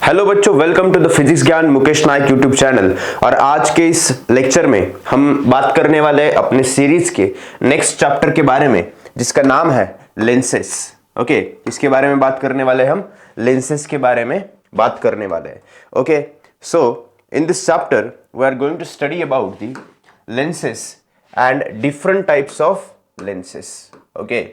Hello बच्चों, welcome to the physics Gyan Mukesh Nayak YouTube channel. और आज के इस लेक्चर में हम बात करने वाले हैं अपने सीरीज के नेक्स्ट चैप्टर के बारे में, जिसका नाम है लेंसेस। ओके, इसके बारे में बात करने वाले हम लेंसेस के बारे में बात करने वाले हैं। Okay, so in this chapter we are going to study about the lenses and different types of lenses. Okay,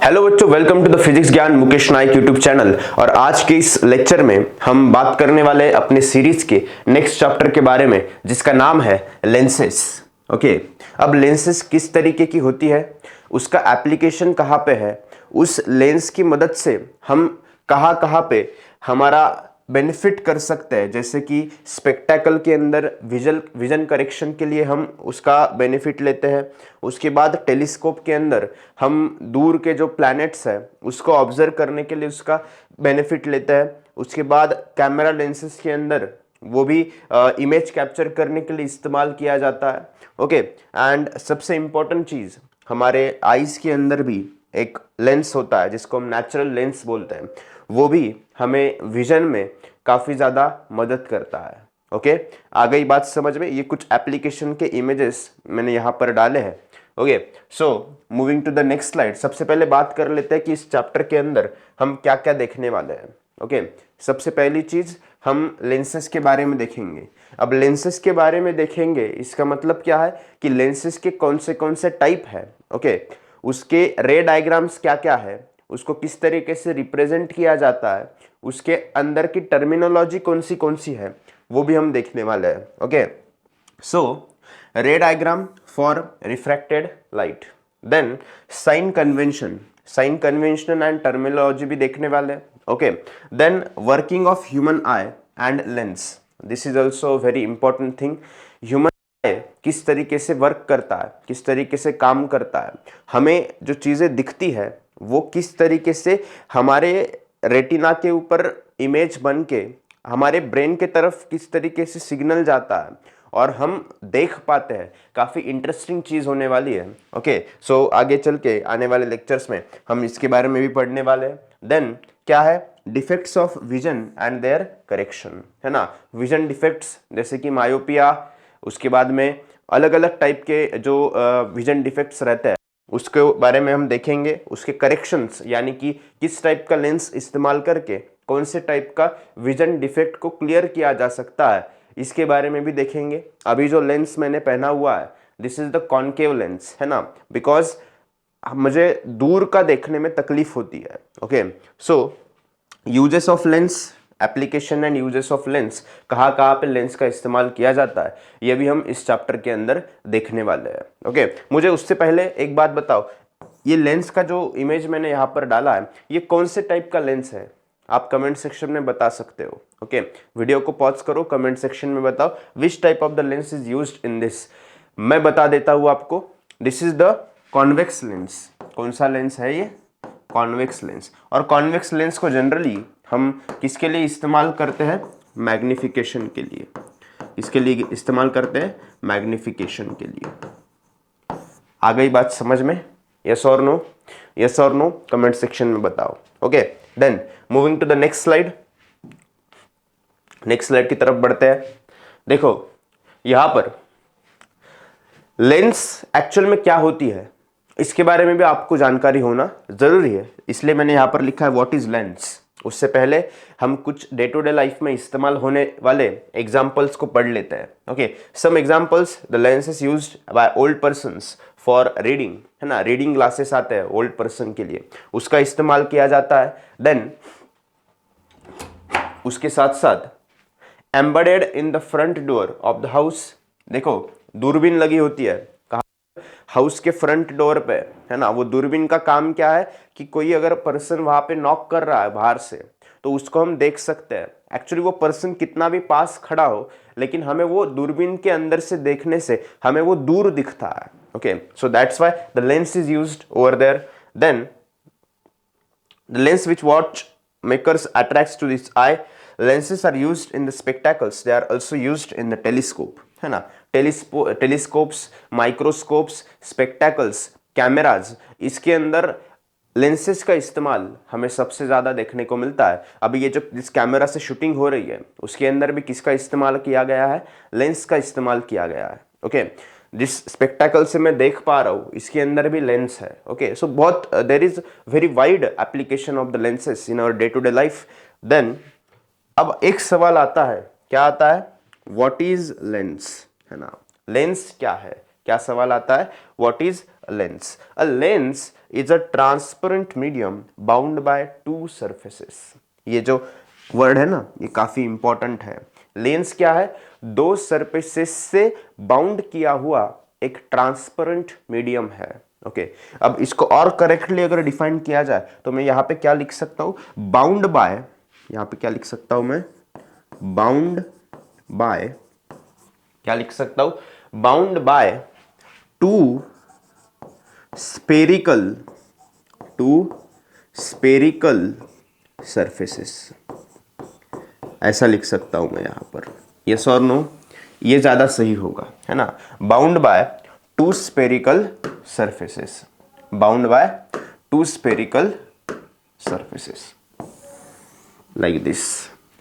hello बच्चों, welcome to the physics Gyan Mukesh Nayak YouTube channel. और आज के इस लेक्चर में हम बात करने वाले हैं अपने सीरीज के नेक्स्ट चैप्टर के बारे में, जिसका नाम है लेंसेस। ओके, अब लेंसेस किस तरीके की होती है, उसका एप्लीकेशन कहाँ पे है, उस लेंस की मदद से हम कहाँ कहाँ पे हमारा बेनिफिट कर सकते हैं। जैसे कि स्पेक्टेकल के अंदर विजन करेक्शन के लिए हम उसका बेनिफिट लेते हैं। उसके बाद टेलीस्कोप के अंदर हम दूर के जो प्लैनेट्स है उसको ऑब्जर्व करने के लिए उसका बेनिफिट लेते हैं। उसके बाद कैमरा लेंसेज के अंदर वो भी इमेज कैप्चर करने के लिए इस्तेमाल किया जाता है। ओके, एंड सबसे इम्पोर्टेंट चीज़, हमारे आईज के अंदर भी एक लेंस होता है जिसको हम नेचुरल लेंस बोलते हैं, वो भी हमें विजन में काफ़ी ज़्यादा मदद करता है। ओके, आ गई बात समझ में। ये कुछ एप्लीकेशन के इमेजेस मैंने यहाँ पर डाले हैं। Okay, so moving to the next slide. सबसे पहले बात कर लेते हैं कि इस चैप्टर के अंदर हम क्या क्या देखने वाले हैं। ओके, सबसे पहली चीज़ हम लेंसेस के बारे में देखेंगे। अब लेंसेस के बारे में देखेंगे, इसका मतलब क्या है कि लेंसेस के कौन से टाइप है। ओके, उसके रे डायग्राम्स क्या क्या है, उसको किस तरीके से रिप्रेजेंट किया जाता है, उसके अंदर की टर्मिनोलॉजी कौन सी है, वो भी हम देखने वाले हैं। Okay, so ray diagram for refracted light, then sign convention and terminology भी देखने वाले हैं। Okay, then working of human eye and lens, this is also very important thing. Human किस तरीके से वर्क करता है, किस तरीके से काम करता है, हमें जो चीज़ें दिखती है वो किस तरीके से हमारे रेटिना के ऊपर इमेज बन के हमारे ब्रेन के तरफ किस तरीके से सिग्नल जाता है और हम देख पाते हैं। काफ़ी इंटरेस्टिंग चीज़ होने वाली है। ओके, सो आगे चल के आने वाले लेक्चर्स में हम इसके बारे में भी पढ़ने वाले हैं। देन क्या है, defects of vision and their correction, है ना। विजन डिफेक्ट्स जैसे कि मायोपिया, उसके बाद में अलग अलग टाइप के जो विजन डिफेक्ट्स रहते हैं उसके बारे में हम देखेंगे। उसके करेक्शंस यानी कि किस टाइप का लेंस इस्तेमाल करके कौन से टाइप का विजन डिफेक्ट को क्लियर किया जा सकता है, इसके बारे में भी देखेंगे। अभी जो लेंस मैंने पहना हुआ है, this is the concave lens, है ना, बिकॉज मुझे दूर का देखने में तकलीफ होती है। Okay, so uses of lens, application and uses of lens, कहाँ कहाँ पे लेंस का इस्तेमाल किया जाता है, ये भी हम इस चैप्टर के अंदर देखने वाले हैं। ओके, मुझे उससे पहले एक बात बताओ, ये लेंस का जो इमेज मैंने यहाँ पर डाला है, ये कौन से टाइप का लेंस है, आप कमेंट सेक्शन में बता सकते हो। ओके, वीडियो को पॉज करो, कमेंट सेक्शन में बताओ which type of the lens is used in this. मैं बता देता हूँ आपको, this is the convex lens. कौन सा लेंस है ये, कॉन्वेक्स लेंस। और कॉन्वेक्स लेंस को जनरली हम किसके लिए इस्तेमाल करते हैं, मैग्निफिकेशन के लिए। इसके लिए इस्तेमाल करते हैं मैग्निफिकेशन के लिए। आ गई बात समझ में, यस और नो, यस और नो कमेंट सेक्शन में बताओ। Okay, then moving to the next slide. Next slide की तरफ बढ़ते हैं। देखो यहां पर लेंस एक्चुअल में क्या होती है, इसके बारे में भी आपको जानकारी होना जरूरी है, इसलिए मैंने यहां पर लिखा है व्हाट इज लेंस। उससे पहले हम कुछ डे टू डे लाइफ में इस्तेमाल होने वाले एग्जाम्पल्स को पढ़ लेते हैं। Okay, some examples, the lenses used by old persons for reading, है ना, रीडिंग ग्लासेस आते हैं ओल्ड पर्सन के लिए, उसका इस्तेमाल किया जाता है। देन उसके साथ साथ embedded in the front door of the house, देखो दूरबीन लगी होती है हाउस के फ्रंट डोर पे, है ना। वो दूरबीन का काम क्या है कि कोई अगर पर्सन वहां पे नॉक कर रहा है बाहर से, तो उसको हम देख सकते हैं। एक्चुअली वो पर्सन कितना भी पास खड़ा हो, लेकिन हमें वो दूरबीन के अंदर से देखने से हमें वो दूर दिखता है। Okay, so that's why the lens is used over there. Then The lens which watchmakers attracts to this eye, lenses are used in the spectacles. They are also used in the telescope, है ना. Telescopes, microscopes, spectacles, cameras, इसके अंदर lenses का इस्तेमाल हमें सबसे ज़्यादा देखने को मिलता है. अभी ये जो जिस कैमरा से शूटिंग हो रही है उसके अंदर भी किसका इस्तेमाल किया गया है? लेंस का इस्तेमाल किया गया है. ओके, जिस स्पेक्टेकल से मैं देख पा रहा हूँ इसके अंदर भी लेंस है. ओके, सो बहुत देर is very wide application of the lenses in our day to day life. Then अब एक सवाल आता है, क्या आता है? व्हाट इज लेंस, है ना. लेंस क्या है? क्या सवाल आता है? What is lens? A lens is a transparent medium bound by two surfaces. ये जो वर्ड है ना ये काफी इंपॉर्टेंट है. लेंस क्या है? दो सरफेसेस से बाउंड किया हुआ एक ट्रांसपेरेंट मीडियम है. ओके, अब इसको और करेक्टली अगर डिफाइन किया जाए तो मैं यहां पे क्या लिख सकता हूं? बाउंड बाय, यहां पे क्या लिख सकता हूं मैं? बाउंड बाय, क्या लिख सकता हूं? Bound by two spherical surfaces, ऐसा लिख सकता हूं मैं यहां पर. यस और नो? ये ज्यादा सही होगा, है ना. Bound by two spherical surfaces, bound by two spherical surfaces, like this.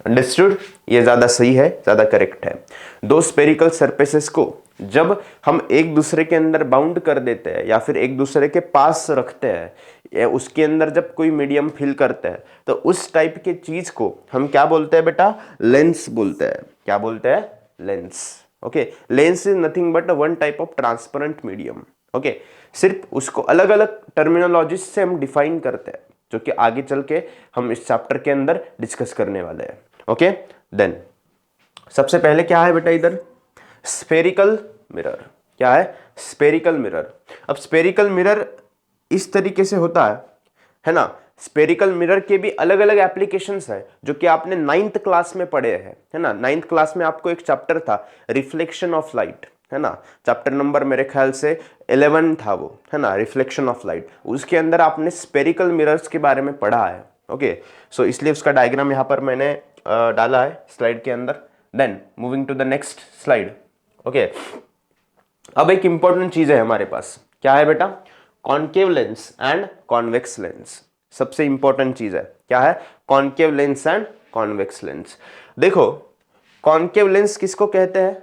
Understood? ये ज्यादा सही है, ज्यादा करेक्ट है. दो स्पेरिकल सरफेसेस को जब हम एक दूसरे के अंदर बाउंड कर देते हैं या फिर एक दूसरे के पास रखते हैं या उसके अंदर जब कोई मीडियम फिल करते हैं तो उस टाइप के चीज को हम क्या बोलते हैं बेटा? लेंस बोलते हैं. क्या बोलते हैं? Lens. Okay, lens is nothing but one type of transparent medium. Okay, सिर्फ उसको अलग अलग टर्मिनोलॉजी से हम डिफाइन करते हैं जो कि आगे चल के हम इस चैप्टर के अंदर डिस्कस करने वाले हैं. ओके, देन सबसे पहले क्या है बेटा इधर? Spherical mirror. क्या है? Spherical mirror. अब स्फेरिकल मिरर इस तरीके से होता है ना. स्फेरिकल मिरर के भी अलग अलग एप्लीकेशंस है जो कि आपने 9th क्लास में पढ़े हैं, है ना. 9th क्लास में आपको एक चैप्टर था रिफ्लेक्शन ऑफ लाइट, है ना. चैप्टर नंबर मेरे ख्याल से 11 था वो, है ना, रिफ्लेक्शन ऑफ लाइट. उसके अंदर आपने स्फेरिकल मिरर्स के बारे में पढ़ा है. ओके, सो इसलिए उसका डायग्राम यहां पर मैंने डाला है स्लाइड के अंदर. Then moving to the next slide. Okay, अब एक इंपॉर्टेंट चीज है हमारे पास. क्या है बेटा? Concave lens and convex lens. सबसे इंपॉर्टेंट चीज है. क्या है? Concave lens and convex lens. देखो, कॉन्केव लेंस किसको कहते हैं?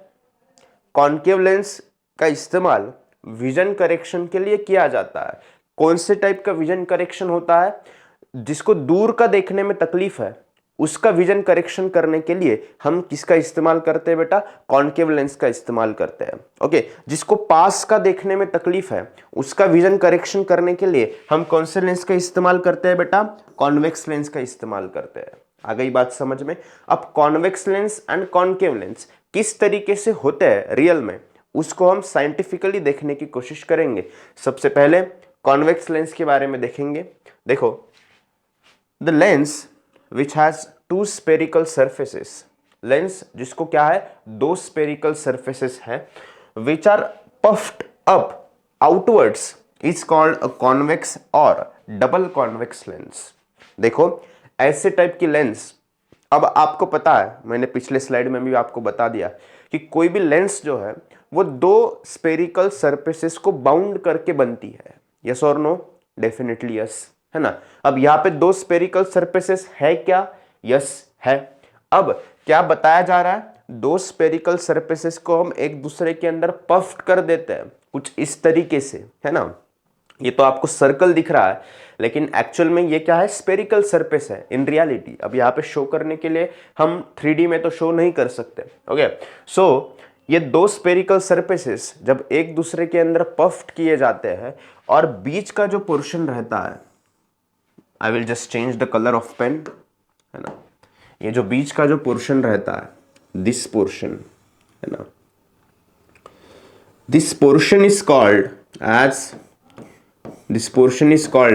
कॉन्केव लेंस का इस्तेमाल विजन करेक्शन के लिए किया जाता है. कौन से टाइप का विजन करेक्शन होता है? जिसको दूर का देखने में तकलीफ है उसका विजन करेक्शन करने के लिए हम किसका इस्तेमाल करते हैं बेटा? कॉन्केव लेंस का इस्तेमाल करते हैं. ओके, जिसको पास का देखने में तकलीफ है उसका विजन करेक्शन करने के लिए हम कौन से लेंस का इस्तेमाल करते हैं बेटा? कॉन्वेक्स लेंस का इस्तेमाल करते हैं. आ गई बात समझ में? अब convex lens and concave lens किस तरीके से होते हैं रियल में उसको हम साइंटिफिकली देखने की कोशिश करेंगे. सबसे पहले कॉन्वेक्स लेंस के बारे में देखेंगे. देखो, the lens which has two spherical surfaces, lens जिसको क्या है? दो spherical surfaces है which are puffed up outwards is called a convex or double convex lens. देखो, ऐसे टाइप की लेंस, अब आपको पता है मैंने पिछले स्लाइड में भी आपको बता दिया कि कोई भी लेंस जो है वो दो स्पेरिकल सरफेसेस को बाउंड करके बनती है. यस और नो? डेफिनेटली यस, है ना. अब यहां पे दो स्पेरिकल सरफेसेस है क्या? यस है. अब क्या बताया जा रहा है? दो स्पेरिकल सरफेसेस को हम एक दूसरे के अंदर पफ्ड कर देते हैं कुछ इस तरीके से, है ना. ये तो आपको सर्कल दिख रहा है लेकिन एक्चुअल में ये क्या है? स्पेरिकल सरफेस है इन रियलिटी. अब यहाँ पे शो करने के लिए हम 3D में तो शो नहीं कर सकते. ओके, सो ये दो स्पेरिकल सरफेसेस जब एक दूसरे के अंदर पफ्ड किए जाते हैं और बीच का जो पोर्शन रहता है, I will just change the colour of pen, है ना. ये जो बीच का जो पोर्शन रहता है, दिस पोर्शन, है ना, this portion is called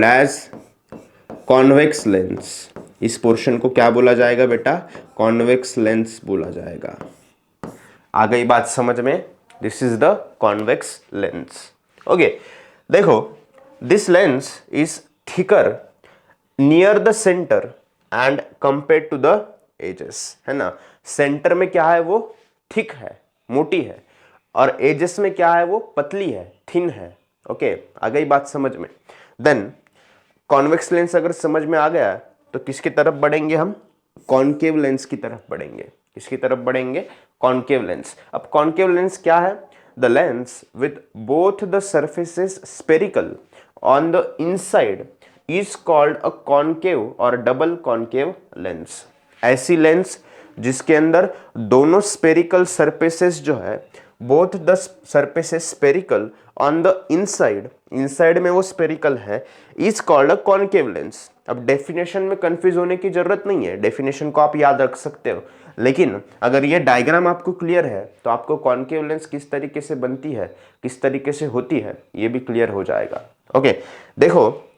as convex lens. इस पोर्शन को क्या बोला जाएगा बेटा? कॉन्वेक्स लेंस बोला जाएगा. आ गई बात समझ में? This is the convex lens. Okay, देखो, this lens is thicker near the centre and compare to the edges, है ना। सेंटर में क्या है वो थिक है, मोटी है, और एजेस में क्या है वो पतली है, थिन है। ओके, आ गई बात समझ में। देन कॉन्वेक्स लेंस अगर समझ में आ गया तो किसकी तरफ बढ़ेंगे हम, कॉनकेव लेंस की तरफ बढ़ेंगे। किसकी तरफ बढ़ेंगे, कॉनकेव लेंस। अब कॉनकेव लेंस क्या है, the lens with both the surfaces spherical on the inside is called a concave और डबल कॉनकेव लेंस। ऐसी लेंस जिसके अंदर दोनों स्पेरिकल सरफेसेस जो है, both the surfaces spherical on the inside, inside में वो स्पेरिकल है, is called a concave lens. अब डेफिनेशन में कंफ्यूज होने की जरूरत नहीं है, डेफिनेशन को आप याद रख सकते हो, लेकिन अगर ये डायग्राम आपको क्लियर है तो आपको कॉनकेव लेंस किस तरीके से बनती है, किस तरीके से होती है, ये भी क्लियर हो जाएगा। ओके, देखो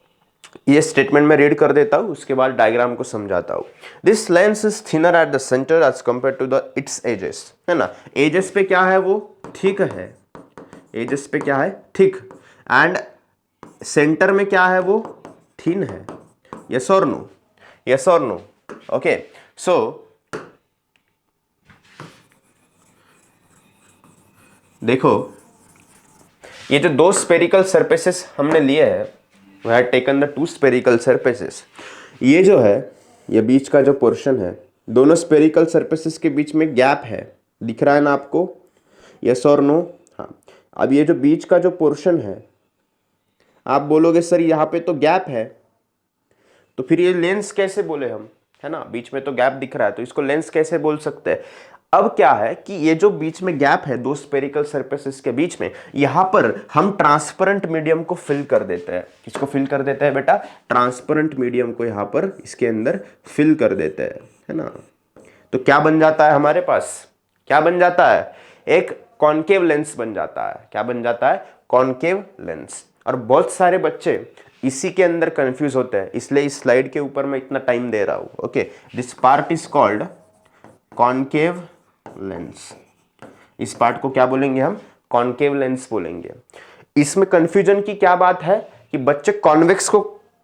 ये स्टेटमेंट में रीड कर देता हूं, उसके बाद डायग्राम को समझाता हूं। This lens is thinner at the centre as compared to the its edges, है ना। एजेस पे क्या है वो थिक है, एजेस पे क्या है थिक, एंड सेंटर में क्या है वो थिन है। यस और नो, यस और नो। ओके, सो देखो ये जो दो स्पेरिकल सरफेसेस हमने लिए हैं, we had taken the two spherical surfaces. ये जो है, ये बीच का जो पोर्शन है, दोनों स्पेरिकल सरफेसेस के बीच में गैप है, दिख रहा है ना आपको, यस और नो। हाँ, अब ये जो बीच का जो पोर्शन है, आप बोलोगे सर यहाँ पे तो गैप है, तो फिर ये लेंस कैसे बोले हम, है ना। बीच में तो गैप दिख रहा है तो इसको लेंस कैसे बोल सकते हैं। अब क्या है कि ये जो बीच में गैप है दो स्पेरिकल सरफेसेस के बीच में, यहां पर हम ट्रांसपेरेंट मीडियम को फिल कर देते हैं। किसको फिल कर देते हैं बेटा, ट्रांसपेरेंट मीडियम को यहां पर इसके अंदर फिल कर देते हैं, है ना। तो क्या बन जाता है हमारे पास, क्या बन जाता है, एक कॉनकेव लेंस बन जाता है। क्या बन जाता है, कॉनकेव लेंस। और बहुत सारे बच्चे इसी के अंदर कंफ्यूज होते हैं, इसलिए इस स्लाइड के ऊपर मैं इतना टाइम दे रहा हूं। Okay, this part is called concave lens. इस पार्ट को क्या बोलेंगे हम, कॉनकेव लेंस बोलेंगे। इसमें कंफ्यूजन की क्या बात है कि बच्चे कॉन्वेक्स को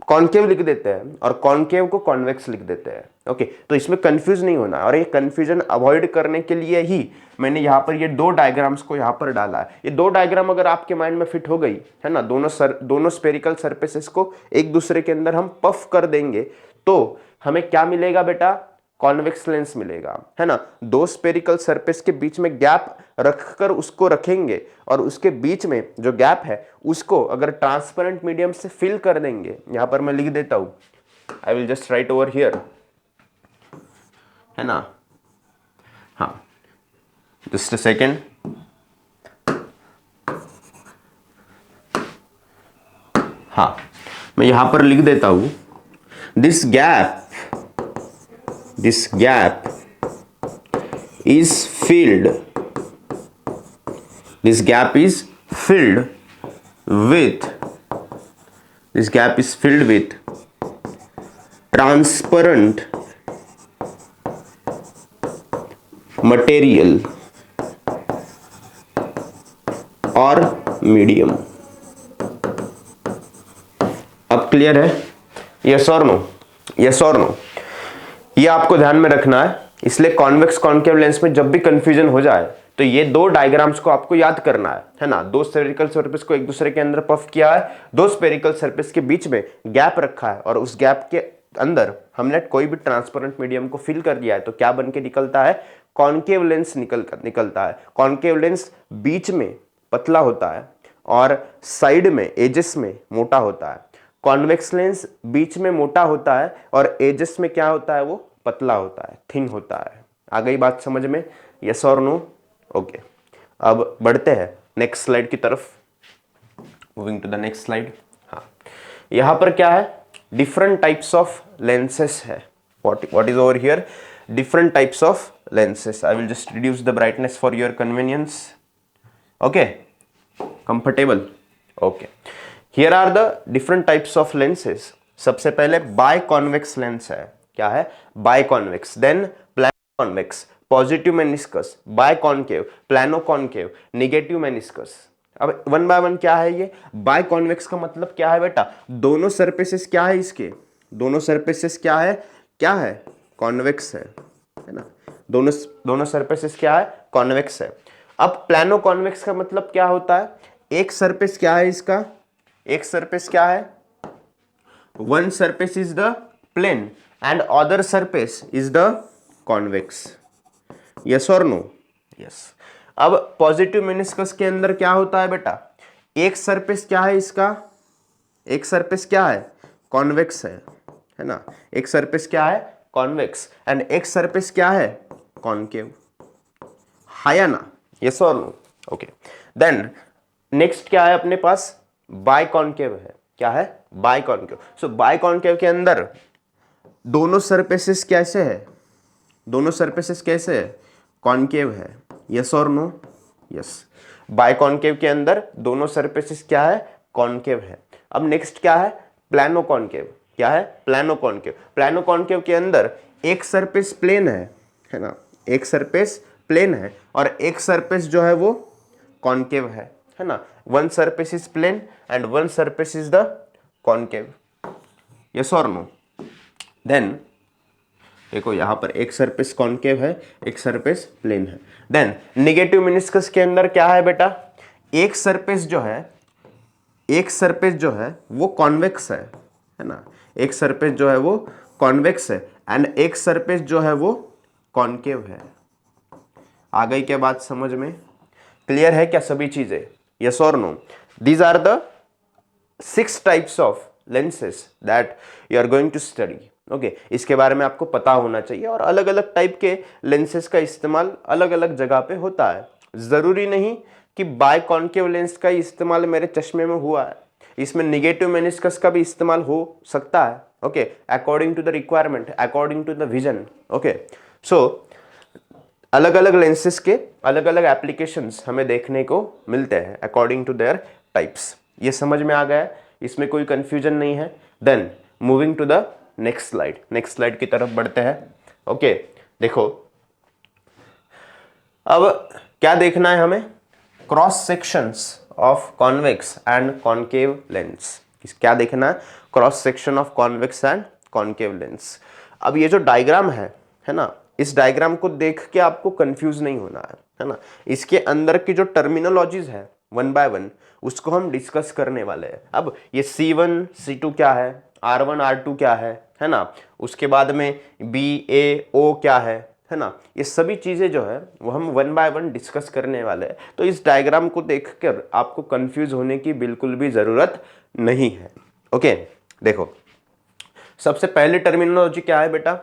कॉनकेव लिख देते हैं और कॉनकेव को कॉन्वेक्स लिख देते हैं। ओके, तो इसमें कंफ्यूज नहीं होना, और ये कंफ्यूजन अवॉइड करने के लिए ही मैंने यहाँ पर ये दो डायग्राम्स को यहाँ पर डाला है। ये दो डायग्राम अगर आपके माइंड में फिट हो गई, है ना, दोनों स्पेरिकल सरफेसेस को एक दूसरे के अंदर हम पफ कर देंगे तो हमें क्या मिलेगा बेटा, कॉन्वेक्स लेंस मिलेगा, है ना। दो स्पेरिकल सरफेस के बीच में गैप रखकर उसको रखेंगे और उसके बीच में जो गैप है उसको अगर ट्रांसपेरेंट मीडियम से फिल कर देंगे, यहां पर मैं लिख देता हूं, आई will just right over here, है ना। हाँ, जस्ट अ सेकेंड। हाँ, मैं यहां पर लिख देता हूं, this gap is filled, this gap is filled with transparent material और मीडियम। अब क्लियर है, यस और नो, यस और नो। ये आपको ध्यान में रखना है, इसलिए कॉन्वेक्स कॉनकेव लेंस में जब भी कंफ्यूजन हो जाए तो ये दो डायग्राम्स को आपको याद करना है ना। दो स्फेरिकल सरफेस को एक दूसरे के अंदर पफ किया है, दो स्फेरिकल सरफेस के बीच में गैप रखा है और उस गैप के अंदर हमने कोई भी ट्रांसपेरेंट मीडियम को फिल कर दिया है, तो क्या बन के निकलता है, कॉनकेव लेंस निकलता है। कॉनकेव लेंस बीच में पतला होता है और साइड में एजेस में मोटा होता है। कॉन्वेक्स लेंस बीच में मोटा होता है और एजेस में क्या होता है, वो पतला होता है, थिन होता है। आ गई बात समझ में, यस और नो। ओके, अब बढ़ते हैं नेक्स्ट स्लाइड की तरफ, moving to the next slide. हाँ, यहां पर क्या है, डिफरेंट टाइप्स ऑफ लेंसेस है। What is over here, different types of lenses. I will just reduce the brightness for your convenience. Okay, comfortable. Okay, here are the different types of lenses. सबसे पहले बायकॉन्वेक्स lens है, क्या है, biconvex. Then planoconvex, positive meniscus, biconcave, planoconcave, negative meniscus. अब one by one क्या है ये बायकॉन्वेक्स का मतलब क्या है बेटा, दोनों सरफेसेस क्या है इसके, दोनों सरफेसेस क्या है कॉन्वेक्स है ना। दोनों सरफेसेस क्या है कॉन्वेक्स है। अब प्लानो कॉन्वेक्स का मतलब क्या होता है, एक सरफेस क्या है इसका, एक सरफेस क्या है, one surface is the plane and other surface is the convex, yes और नो, यस। अब पॉजिटिव मेनिस्कस के अंदर क्या होता है बेटा, एक सरफेस क्या है इसका, एक सरफेस क्या है कॉन्वेक्स है ना, एक सरफेस क्या है कॉन्वेक्स एंड एक सरफेस क्या है कॉनकेव, है या ना, यस और नो, ओके। देन नेक्स्ट क्या है अपने पास, बाय कॉनकेव है, क्या है बाय कॉनकेव। सो बाय कॉनकेव के अंदर दोनों सरफेसेस कैसे है, दोनों सरफेसेस कैसे है कॉनकेव है, यस और नो, यस। बाय कॉनकेव के अंदर दोनों सरफेसेस क्या है कॉनकेव है। अब नेक्स्ट क्या है प्लानो कॉनकेव, क्या है प्लानो कॉनकेव। प्लानो कॉनकेव के अंदर एक सरफेस प्लेन है ना, एक सरफेस प्लेन है और एक सरफेस जो है वो कॉनकेव है ना, one surface is plane and one surface is the concave, yes और नो। देन देखो यहां पर एक सरफेस कॉनकेव है, एक सरफेस प्लेन है। देन नेगेटिव मेनिस्कस के अंदर क्या है बेटा, एक सरफेस जो है, एक सरफेस जो है वो कॉन्वेक्स है ना, एक सरफेस जो है वो कॉन्वेक्स है एंड एक सरफेस जो है वो कॉनकेव है। आ गई क्या बात समझ में, क्लियर है क्या सभी चीजें, यस और no. These are the 6 types of lenses that you are going to study, okay. इसके बारे में आपको पता होना चाहिए और अलग अलग टाइप के लेंसेज का इस्तेमाल अलग अलग जगह पे होता है। जरूरी नहीं कि बाय कॉनकेव लेंस का ही इस्तेमाल मेरे चश्मे में हुआ है, इसमें निगेटिव मेनिस्कस का भी इस्तेमाल हो सकता है, okay, according to the requirement, according to the vision, okay. So अलग अलग लेंसेज के अलग अलग एप्लीकेशंस हमें देखने को मिलते हैं अकॉर्डिंग टू देयर टाइप्स। ये समझ में आ गया, इसमें कोई कंफ्यूजन नहीं है। Then moving to the next slide, next slide की तरफ बढ़ते हैं, ओके। देखो अब क्या देखना है हमें, cross sections of convex and concave lens. क्या देखना है, cross section of convex and concave lens. अब ये जो डायग्राम है ना, इस डायग्राम को देख के आपको कंफ्यूज नहीं होना है ना। इसके अंदर की जो टर्मिनोलॉजीज है वन बाय वन उसको हम डिस्कस करने वाले हैं। अब ये C1 C2 क्या है, R1 R2 क्या है ना, उसके बाद में B A O क्या है ना, ये सभी चीजें जो है वो हम वन बाय वन डिस्कस करने वाले हैं। तो इस डायग्राम को देखकर आपको कंफ्यूज होने की बिल्कुल भी जरूरत नहीं है, ओके। देखो सबसे पहले टर्मिनोलॉजी क्या है बेटा,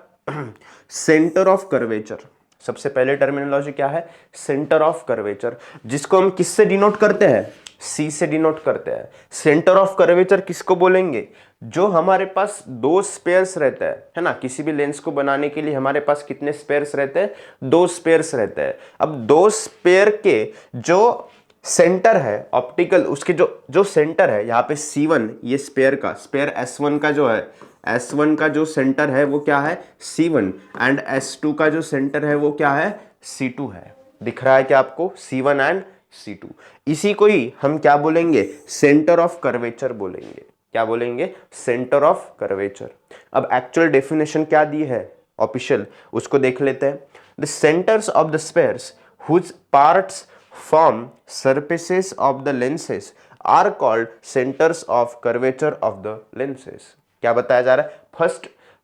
सेंटर ऑफ कर्वेचर। सबसे पहले टर्मिनोलॉजी क्या है, सेंटर ऑफ कर्वेचर, जिसको हम किससे डिनोट करते हैं, सी से डिनोट करते हैं। सेंटर ऑफ कर्वेचर किसको बोलेंगे, जो हमारे पास दो स्पेयर्स रहते हैं, है ना। किसी भी लेंस को बनाने के लिए हमारे पास कितने स्पेयर्स रहते हैं, दो स्पेयर्स रहते हैं। अब दो स्पेयर के जो सेंटर है ऑप्टिकल, उसके जो सेंटर है यहाँ पे C1, ये स्पेयर का स्पेयर S1 का जो है, S1 का जो सेंटर है वो क्या है C1 एंड S2 का जो सेंटर है वो क्या है C2 है। दिख रहा है क्या आपको, C1 एंड C2। इसी को ही हम क्या बोलेंगे, सेंटर ऑफ कर्वेचर बोलेंगे। क्या बोलेंगे, सेंटर ऑफ कर्वेचर। अब एक्चुअल डेफिनेशन क्या दी है ऑफिशियल, उसको देख लेते हैं। The centres of the spheres whose parts form surfaces of the lenses are called centers of curvature of the lenses। क्या बताया जा रहा है,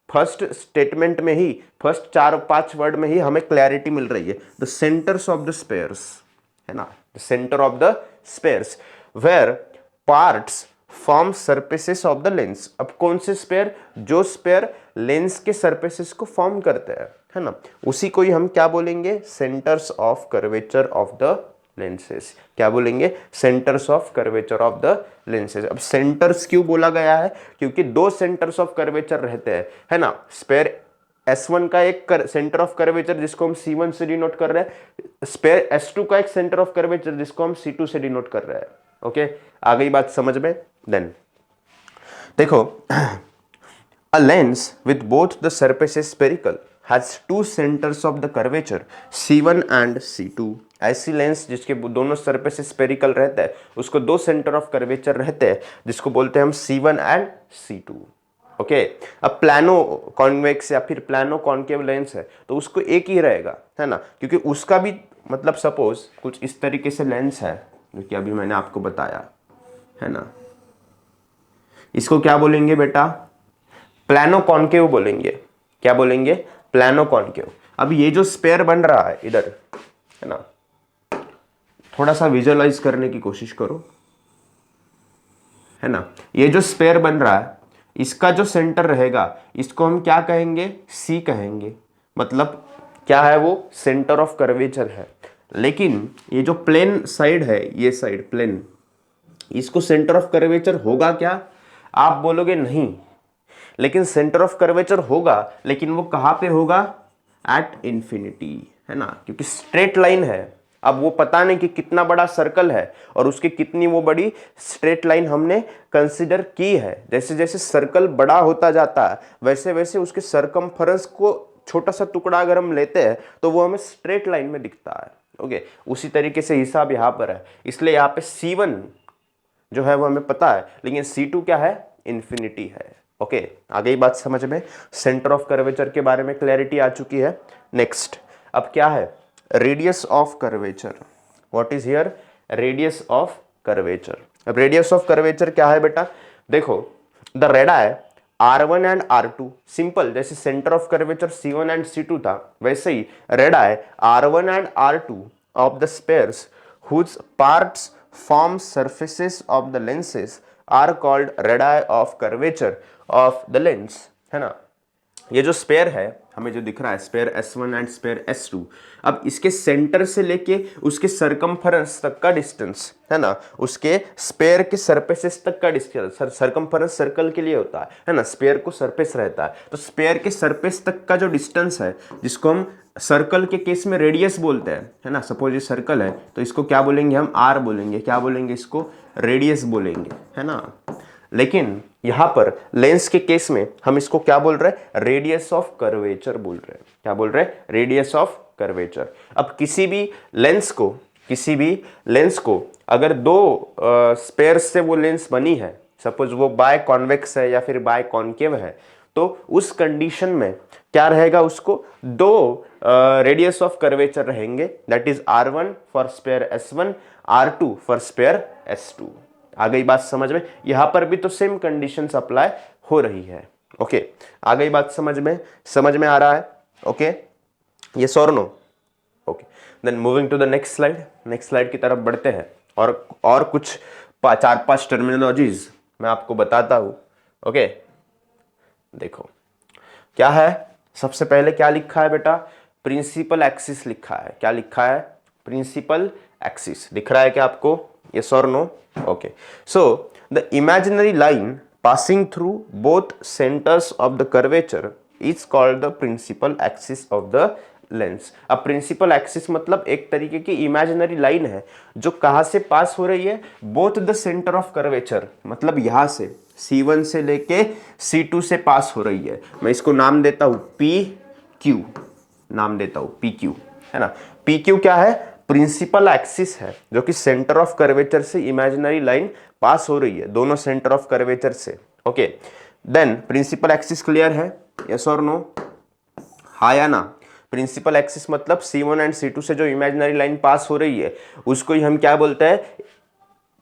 फर्स्ट स्टेटमेंट में ही, फर्स्ट 4-5 वर्ड में ही हमें क्लैरिटी मिल रही है। The centres of the spheres, है ना, the centre of the spheres where parts form surfaces of the lens. अब कौन से स्पेयर, जो स्पेयर लेंस के सरफेसेस को फॉर्म करते हैं, है ना, उसी को ही हम क्या बोलेंगे, centres of curvature of the lenses. क्या बोलेंगे, centres of curvature of the lenses. अब सेंटर्स क्यों बोला गया है, क्योंकि दो सेंटर्स ऑफ कर्वेचर रहते हैं, है ना। स्पेयर S1 का एक सेंटर ऑफ कर्वेचर जिसको हम C1 से डिनोट कर रहे हैं, स्पेयर S2 का एक सेंटर ऑफ कर्वेचर जिसको हम C2 से डिनोट कर रहे हैं, ओके। आ गई बात समझ में। देन देखो, a lens with both the surfaces spherical has two centers of the curvature C1 and C2। ऐसी लेंस जिसके दोनों सरफेस स्पेरिकल रहते हैं उसको दो सेंटर ऑफ कर्वेचर रहते हैं जिसको बोलते हैं हम C1 एंड C2। ओके। अब प्लानो कॉन्वेक्स या फिर प्लानो कॉन्केव लेंस है तो उसको एक ही रहेगा, है ना, क्योंकि उसका भी मतलब सपोज कुछ इस तरीके से लेंस है जो कि अभी मैंने आपको बताया, है ना, इसको क्या बोलेंगे बेटा, प्लानो कॉन्केव बोलेंगे। क्या बोलेंगे, प्लानो कॉन्केव। अब ये जो स्पेयर बन रहा है इधर, है ना, थोड़ा सा विजुअलाइज करने की कोशिश करो, है ना, ये जो स्पेयर बन रहा है इसका जो सेंटर रहेगा इसको हम क्या कहेंगे, सी कहेंगे। मतलब क्या है वो, सेंटर ऑफ कर्वेचर है। लेकिन ये जो प्लेन साइड है, ये साइड प्लेन, इसको सेंटर ऑफ कर्वेचर होगा क्या, आप बोलोगे नहीं, लेकिन सेंटर ऑफ कर्वेचर होगा, लेकिन वो कहां पे होगा, एट इंफिनिटी, है ना, क्योंकि स्ट्रेट लाइन है। अब वो पता नहीं कि कितना बड़ा सर्कल है और उसकी कितनी वो बड़ी स्ट्रेट लाइन हमने कंसीडर की है। जैसे जैसे सर्कल बड़ा होता जाता है वैसे वैसे उसके सरकमफेरेंस को छोटा सा टुकड़ा अगर हम लेते हैं तो वो हमें स्ट्रेट लाइन में दिखता है। ओके, उसी तरीके से हिसाब यहां पर है, इसलिए यहां पे C1 जो है वो हमें पता है, लेकिन C2 क्या है, इंफिनिटी है। ओके, आ गई बात समझ में, सेंटर ऑफ कर्वेचर के बारे में क्लैरिटी आ चुकी है। नेक्स्ट अब क्या है, radius of curvature. What is here, radius of curvature. अब रेडियस ऑफ कर्वेचर क्या है बेटा, देखो the radii R1 and R2, simple, जैसे centre of curvature C1 and C2 था वैसे ही radii R1 and R2 of the spheres whose parts form surfaces of the lenses are called radii of curvature of the lens, है ना। ये जो spare है हमें जो दिख रहा है, spare S1 and spare S2, अब इसके सेंटर से लेके उसके सरकमफेरेंस तक का डिस्टेंस, है ना, उसके स्पेयर के सरफेसेस तक का डिस्टेंस, सरकमफेरेंस सर्कल के लिए होता है ना, स्पेयर को सरफेस रहता है, तो स्पेयर के सरफेस तक का जो डिस्टेंस है जिसको हम सर्कल के केस में रेडियस बोलते हैं, है ना, सपोज ये सर्कल है तो इसको क्या बोलेंगे हम, आर बोलेंगे। क्या बोलेंगे, इसको रेडियस बोलेंगे, है ना। लेकिन यहां पर लेंस के केस में हम इसको क्या बोल रहे हैं, रेडियस ऑफ कर्वेचर बोल रहे हैं। क्या बोल रहे हैं, रेडियस ऑफ कर्वेचर। अब किसी भी लेंस को अगर दो स्पेयर्स से वो लेंस बनी है, सपोज वो बाय कॉन्वेक्स है या फिर बाय कॉन्केव है, तो उस कंडीशन में क्या रहेगा, उसको दो रेडियस ऑफ कर्वेचर रहेंगे, that is R1 for sphere S1, R2 for sphere S2। आ गई बात समझ में, यहां पर भी तो सेम कंडीशंस अप्लाई हो रही है। ओके, आ गई बात समझ में आ रहा है। ओके, यस और no. Okay, then moving to the next slide की तरफ बढ़ते हैं और कुछ 4-5 टर्मिनोलॉजीज मैं आपको बताता हूं। ओके, देखो क्या है, सबसे पहले क्या लिखा है बेटा, प्रिंसिपल एक्सिस लिखा है। क्या लिखा है, प्रिंसिपल एक्सिस दिख रहा है क्या आपको, यस और no. Okay, so the imaginary line passing through both centres of the curvature is called the principal axis of the lens. अब प्रिंसिपल एक्सिस मतलब एक तरीके की इमेजिनरी लाइन है जो कहां से पास हो रही है, both the centre of curvature, मतलब यहां से C1 से लेके C2 से पास हो रही है। मैं इसको नाम देता हूं PQ, नाम देता हूं PQ, है ना। PQ क्या है, प्रिंसिपल एक्सिस है जो कि सेंटर ऑफ कर्वेचर से इमेजिनरी लाइन पास हो रही है, दोनों सेंटर ऑफ कर्वेचर से। Okay, then principal axis clear है, यस और नो, हाँ या ना। प्रिंसिपल एक्सिस मतलब C1 एंड C2 से जो इमेजिनरी लाइन पास हो रही है उसको ही हम क्या बोलते हैं,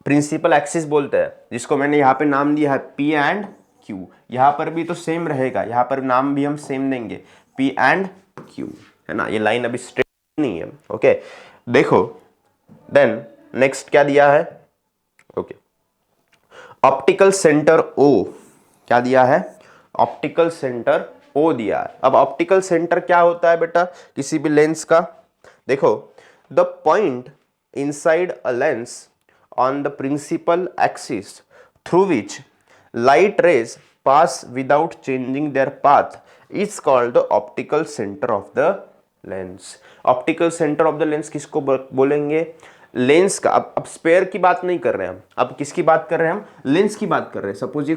प्रिंसिपल एक्सिस बोलते हैं, जिसको मैंने यहाँ पे नाम दिया है P एंड Q। यहाँ पर भी तो सेम रहेगा, यहाँ पर नाम भी हम सेम देंगे P एंड Q, है ना। ये लाइन अभी स्ट्रेट नहीं है। ओके, देखो देन नेक्स्ट क्या दिया है, ओके, ऑप्टिकल सेंटर O, क्या दिया है, ऑप्टिकल सेंटर O दिया है। अब ऑप्टिकल सेंटर क्या होता है बेटा किसी भी लेंस का, देखो the point inside a lens on the principal axis through which light rays pass without changing their path is called the optical center of the lens। optical center of the lens किसको बोलेंगे, lens का। अब spare की बात नहीं कर रहे हैं हम, अब किसकी बात कर रहे हैं हम, लेंस की बात कर रहे हैं। सपोज ये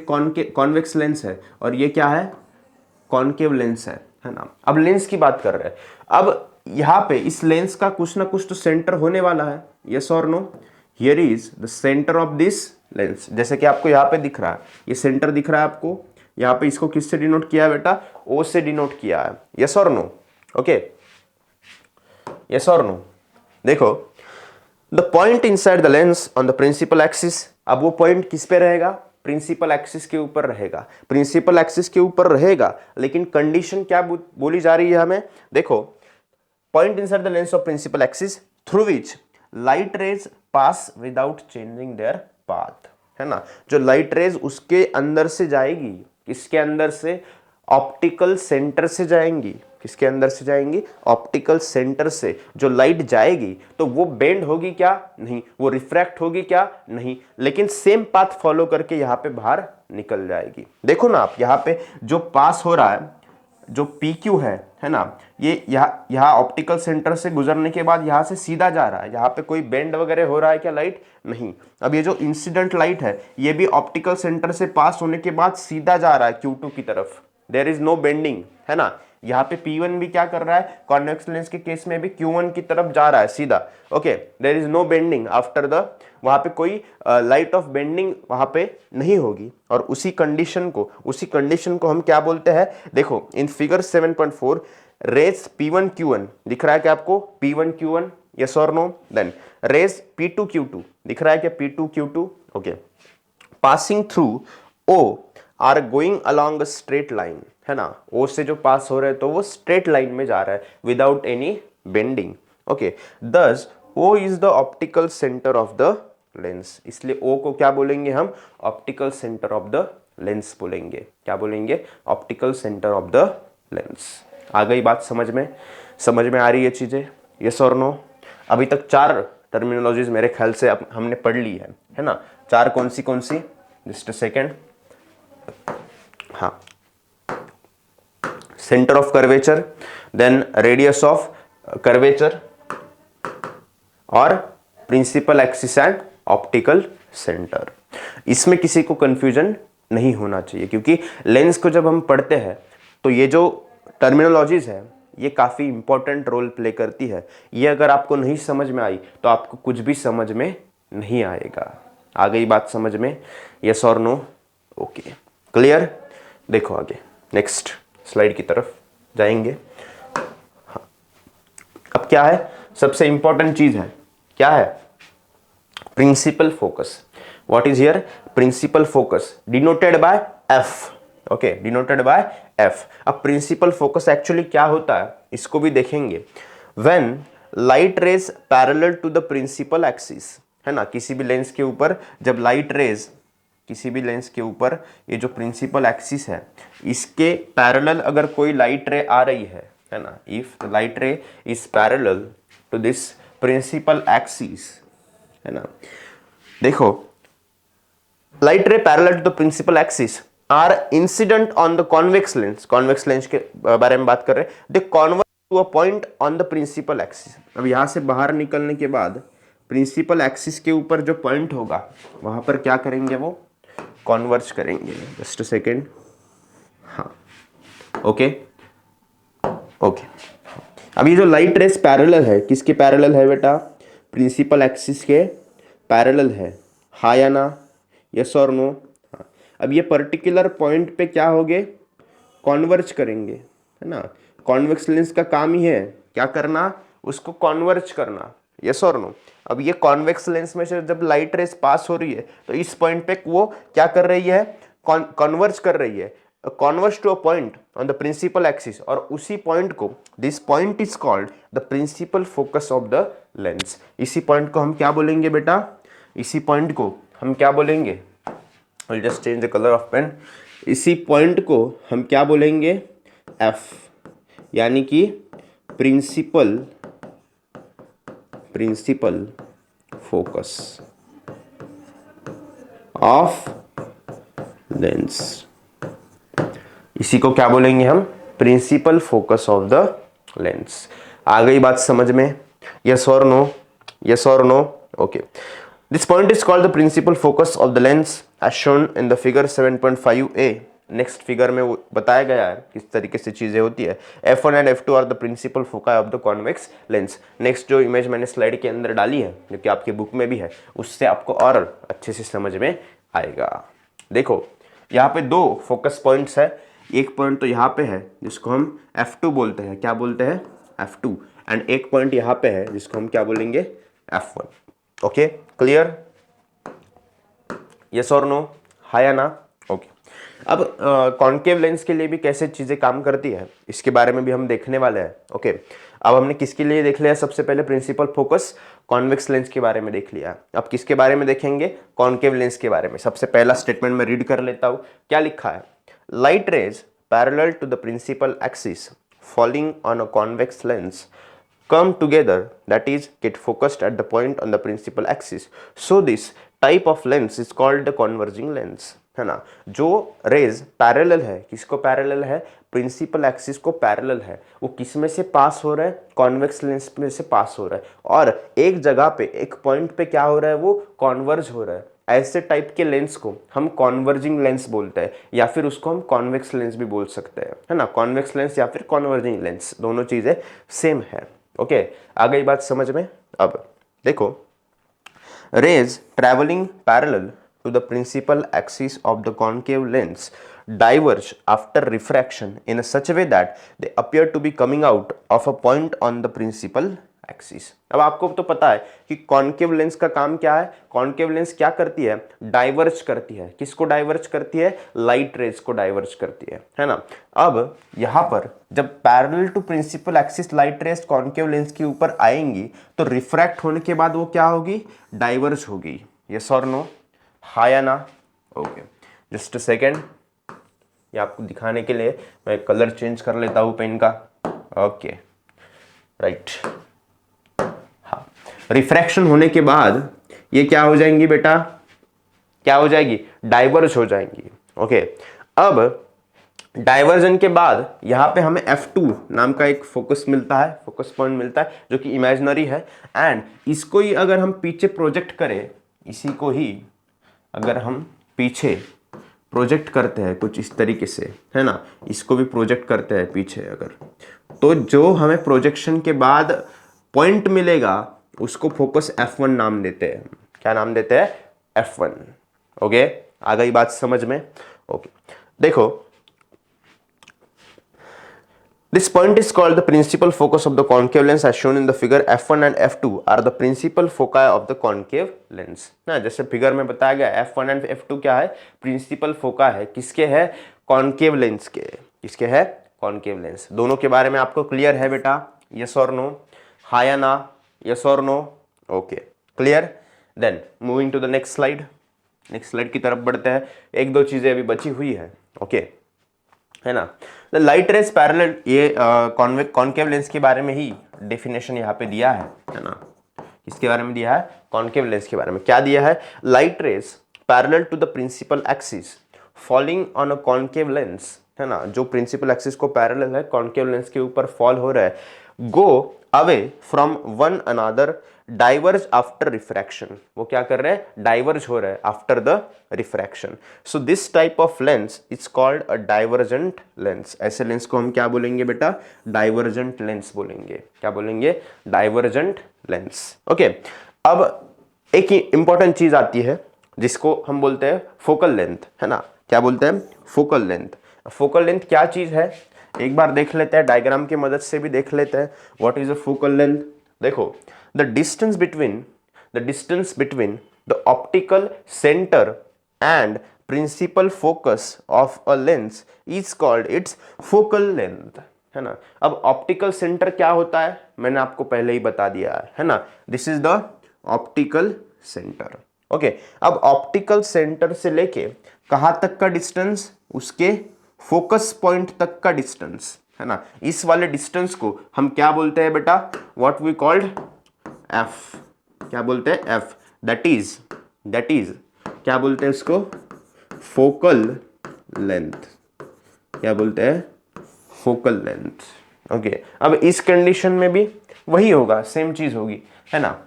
कॉन्वेक्स लेंस है और ये क्या है, कॉन्केव लेंस है ना। अब लेंस की बात कर रहे हैं, अब यहाँ पे इस लेंस का कुछ ना कुछ तो सेंटर होने वाला है, यस और no. Here is the center of this lens, जैसे कि आपको यहाँ पे दिख रहा है, ये सेंटर दिख रहा है आपको, यहाँ पे इसको किससे डिनोट किया है बेटा, ओ से डिनोट किया है। यस और नो, ओके, यस और नो। देखो the point inside the lens on the principal axis, अब वो पॉइंट किस पे रहेगा, प्रिंसिपल एक्सिस के ऊपर रहेगा, प्रिंसिपल एक्सिस के ऊपर रहेगा, लेकिन कंडीशन क्या बोली जा रही है हमें, देखो point inside the lens of principal axis through which light rays pass without changing their path, है ना, जो लाइट रेज उसके अंदर से जाएगी, किसके अंदर से, ऑप्टिकल सेंटर से जाएंगी, किसके अंदर से जाएंगी, ऑप्टिकल सेंटर से जो लाइट जाएगी तो वो बेंड होगी क्या, नहीं, वो रिफ्रैक्ट होगी क्या, नहीं, लेकिन सेम पाथ फॉलो करके यहां पे बाहर निकल जाएगी। देखो ना आप यहां पे जो पास हो रहा है, जो PQ है ना, ये यहाँ ऑप्टिकल सेंटर से गुजरने के बाद यहाँ से सीधा जा रहा है, यहाँ पे कोई बेंड वगैरह हो रहा है क्या लाइट, नहीं। अब ये जो इंसिडेंट लाइट है ये भी ऑप्टिकल सेंटर से पास होने के बाद सीधा जा रहा है Q2 की तरफ, देयर इज नो बेंडिंग, है ना। यहाँ पे P1 भी क्या कर रहा है, कॉन्वेक्स लेंस के केस में भी Q1 की तरफ जा रहा है सीधा, okay, there is no bending after the, वहां पे कोई लाइट ऑफ बेंडिंग वहां पे नहीं होगी। और उसी कंडीशन को हम क्या बोलते हैं, देखो in figure 7.4 raise P1 Q1 दिख रहा है क्या आपको, P1 Q1, यस और no, then raise P2 Q2 दिख रहा है क्या, P2 Q2, okay, passing through O are going along a straight line, है ना, ओ से जो पास हो रहे हैं तो वो स्ट्रेट लाइन में जा रहा है without any bending, okay, thus O is the optical centre of the lens, इसलिए ओ को क्या बोलेंगे हम, optical centre of the lens बोलेंगे, क्या बोलेंगे, optical centre of the lens. आ गई बात समझ में आ रही है चीजें, यस और नो। अभी तक 4 टर्मिनोलॉजीज मेरे ख्याल से हमने पढ़ ली है ना, 4 कौन सी, जस्ट अ सेकेंड, हाँ, centre of curvature, then radius of curvature और principal axis and optical centre. इसमें किसी को कंफ्यूजन नहीं होना चाहिए, क्योंकि लेंस को जब हम पढ़ते हैं तो ये जो टर्मिनोलॉजीज है ये काफी इंपॉर्टेंट रोल प्ले करती है। ये अगर आपको नहीं समझ में आई तो आपको कुछ भी समझ में नहीं आएगा। आ गई बात समझ में, यस और नो, ओके, क्लियर। देखो आगे नेक्स्ट स्लाइड की तरफ जाएंगे। हाँ, अब क्या है, सबसे इंपॉर्टेंट चीज है, क्या है, principal focus. What is here, principal focus denoted by F, okay, denoted by F. अब प्रिंसिपल फोकस एक्चुअली क्या होता है इसको भी देखेंगे। When light rays parallel to the principal axis, है ना, किसी भी लेंस के ऊपर जब लाइट रेज, किसी भी लेंस के ऊपर ये जो प्रिंसिपल एक्सिस है इसके पैरेलल अगर कोई लाइट रे आ रही है ना, if the light ray is parallel to this principal axis, है ना, देखो light ray parallel to the principal axis are incident on the convex lens के बारे में बात कर रहे हैं, they converge to a point on the principal axis. अब यहां से बाहर निकलने के बाद प्रिंसिपल एक्सिस के ऊपर जो पॉइंट होगा वहां पर क्या करेंगे, वो कॉन्वर्ज करेंगे। जस्ट अ सेकेंड, हाँ, ओके, अब ये जो लाइट रेस पैरेलल है, किसके पैरेलल है बेटा, प्रिंसिपल एक्सिस के पैरेलल है, हाँ या ना, यस और नो। हाँ, अब ये पर्टिकुलर पॉइंट पे क्या होगे, कॉन्वर्ज करेंगे, है ना। कॉन्वेक्स लेंस का काम ही है क्या करना, उसको कॉन्वर्ज करना, यस और नो। अब ये कॉन्वेक्स लेंस में से जब लाइट रेस पास हो रही है तो इस पॉइंट पे वो क्या कर रही है, कॉन्वर्ज कर रही है, converge to a point on the principal axis, और उसी पॉइंट को, this point is called the principal focus of the lens. इसी पॉइंट को हम क्या बोलेंगे बेटा, इसी पॉइंट को हम क्या बोलेंगे, I just change the colour of pen, इसी पॉइंट को हम क्या बोलेंगे, एफ, यानी कि प्रिंसिपल फोकस ऑफ लेंस। इसी को क्या बोलेंगे हम, principal focus of the lens. आ गई बात समझ में, यस और नो, यस और no, okay. This point is called the principal focus of the lens as shown in the figure 7.5a। Next figure में वो बताया गया है किस तरीके से चीजें होती है। F1 and F2 are the principal foci of the convex lens. Next जो इमेज मैंने स्लाइड के अंदर डाली है, जो कि आपकी बुक में भी है, उससे आपको और अच्छे से समझ में आएगा। देखो यहाँ पे दो फोकस पॉइंट्स है, एक पॉइंट तो यहाँ पे है जिसको हम F2 बोलते हैं, क्या बोलते हैं F2, एंड एक पॉइंट यहाँ पे है जिसको हम क्या बोलेंगे F1। ओके क्लियर, यस और नो, हाँ या ना? ओके अब कॉन्केव लेंस के लिए भी कैसे चीजें काम करती है इसके बारे में भी हम देखने वाले हैं। ओके अब हमने किसके लिए देख लिया, सबसे पहले प्रिंसिपल फोकस कॉन्वेक्स लेंस के बारे में देख लिया, अब किसके बारे में देखेंगे, कॉन्केव लेंस के बारे में। सबसे पहला स्टेटमेंट में रीड कर लेता हूं, क्या लिखा है, light rays parallel to the principal axis falling on a convex lens come together, that is get focused at the point on the principal axis, so this type of lens is called the converging lens, है ना। जो raise parallel है, किसको parallel है, principal axis को parallel है, वो किस में से पास हो रहा है, कॉन्वेक्स लेंस में से पास हो रहा है, और एक जगह पे एक पॉइंट पे क्या हो रहा है, वो कॉन्वर्ज हो रहा है। ऐसे टाइप के लेंस को हम कॉन्वर्जिंग लेंस बोलते हैं, या फिर उसको हम कॉन्वेक्स लेंस भी बोल सकते हैं, है ना। कॉन्वेक्स लेंस या फिर कॉन्वर्जिंग लेंस, दोनों चीजें सेम है। ओके आ गई बात समझ में। अब देखो, rays traveling parallel to the principal axis of the concave lens diverge after refraction in such a way that they appear to be coming out of a point on the principal axis. अब आपको तो पता है कि concave lens का काम क्या है, कॉन्केव लेंस क्या करती है, डाइवर्ज करती है, किसको डाइवर्ज करती है, लाइट रेज को डाइवर्ज करती है ना। अब यहां पर जब parallel to principal axis light rays concave lens के ऊपर आएंगी तो रिफ्रैक्ट होने के बाद वो क्या होगी, डाइवर्ज होगी, यस और नो, हाँ या ना? ओके जस्ट अ सेकेंड, ये आपको दिखाने के लिए मैं कलर चेंज कर लेता हूं पेन का। ओके राइट, रिफ्रैक्शन होने के बाद ये क्या हो जाएंगी बेटा, क्या हो जाएगी, डाइवर्ज हो जाएंगी। ओके अब डाइवर्जन के बाद यहां पे हमें F2 नाम का एक फोकस मिलता है, फोकस पॉइंट मिलता है जो कि इमेजिनरी है, एंड इसको ही अगर हम पीछे प्रोजेक्ट करें, इसी को ही अगर हम पीछे प्रोजेक्ट करते हैं कुछ इस तरीके से, है ना, इसको भी प्रोजेक्ट करते हैं पीछे अगर, तो जो हमें प्रोजेक्शन के बाद पॉइंट मिलेगा उसको फोकस F1 नाम देते हैं। क्या नाम देते हैं, F1। ओके आ गई बात समझ में। ओके देखो, this point is called the principal focus of the concave lens as shown in the figure। F1 and F2 are the principal foci of the concave lens ना, जैसे फिगर में बताया गया F1 and F2 क्या है, principal फोका है, किसके है, कॉन्केव लेंस के, किसके है, कॉन्केव लेंस। दोनों के बारे में आपको क्लियर है बेटा, यस और नो, हाँ या ना, यस और no? Okay clear, then moving to the next slide, next slide की तरफ बढ़ते हैं, एक दो चीजें अभी बची हुई है। ओके है ना, द लाइट रेज पैरेलल, ये कॉन्केव लेंस के बारे में ही डेफिनेशन यहाँ पे दिया है ना, किसके बारे में दिया है, कॉन्केव लेंस के बारे में। क्या दिया है, light rays parallel to the principal axis falling on a concave lens, है ना, जो प्रिंसिपल एक्सिस को पैरेलल है, कॉन्केव लेंस के ऊपर फॉल हो रहा है, go away from one another, diverge after refraction, वो क्या कर रहे हैं, डाइवर्ज हो रहे हैं after the refraction. So this type of lens is called a divergent lens. ऐसे लेंस को हम क्या बोलेंगे बेटा, डाइवर्जेंट लेंस बोलेंगे। क्या बोलेंगे, डाइवर्जेंट लेंस। ओके अब एक इंपॉर्टेंट चीज आती है जिसको हम बोलते हैं फोकल लेंथ, है ना, क्या बोलते हैं, फोकल लेंथ। फोकल लेंथ क्या चीज है, एक बार देख लेते हैं, डायग्राम की मदद से भी देख लेते हैं what is a focal length. देखो, the distance between the optical centre and principal focus of a lens is called its focal length, है ना। अब ऑप्टिकल सेंटर क्या होता है, मैंने आपको पहले ही बता दिया है ना, this is the optical centre. Okay अब ऑप्टिकल सेंटर से लेके कहां तक का डिस्टेंस, उसके फोकस पॉइंट तक का डिस्टेंस, है ना, इस वाले डिस्टेंस को हम क्या बोलते हैं बेटा, व्हाट वी कॉल्ड एफ। क्या बोलते हैं, एफ, दैट इज क्या बोलते हैं उसको, फोकल लेंथ। क्या बोलते हैं, फोकल लेंथ। ओके अब इस कंडीशन में भी वही होगा, सेम चीज होगी, है ना।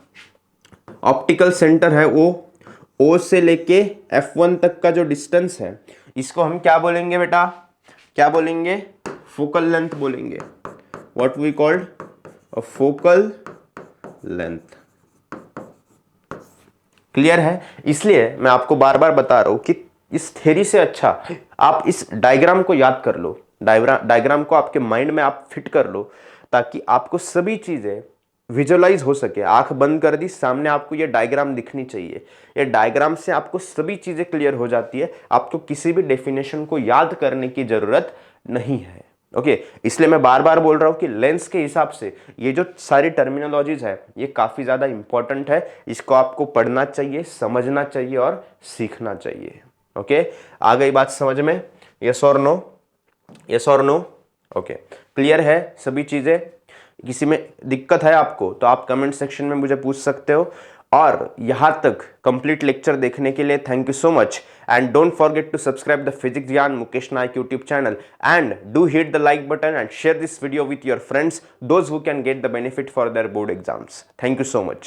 ऑप्टिकल सेंटर है वो, ओ से लेके F1 तक का जो डिस्टेंस है, इसको हम क्या बोलेंगे बेटा, क्या बोलेंगे, फोकल लेंथ बोलेंगे। What we called a focal length. Clear है, इसलिए मैं आपको बार बार बता रहा हूं कि इस थ्योरी से अच्छा आप इस डायग्राम को याद कर लो, डायग्राम को आपके माइंड में आप फिट कर लो, ताकि आपको सभी चीजें विजुअलाइज हो सके। आंख बंद कर दी, सामने आपको ये डायग्राम दिखनी चाहिए। ये डायग्राम से आपको सभी चीजें क्लियर हो जाती है, आपको किसी भी डेफिनेशन को याद करने की जरूरत नहीं है। ओके, इसलिए मैं बार बार बोल रहा हूं कि लेंस के हिसाब से ये जो सारी टर्मिनोलॉजीज है ये काफी ज्यादा इंपॉर्टेंट है, इसको आपको पढ़ना चाहिए, समझना चाहिए और सीखना चाहिए। ओके, आ गई बात समझ में? यस और नो? यस और नो? ओके, क्लियर है सभी चीजें? किसी में दिक्कत है आपको तो आप कमेंट सेक्शन में मुझे पूछ सकते हो। और यहां तक कंप्लीट लेक्चर देखने के लिए thank you so much, and don't forget to subscribe the physics Gyan Mukesh Nayak YouTube channel, and do hit the like button and share this video with your friends, those who can get the benefit for their board exams. Thank you so much.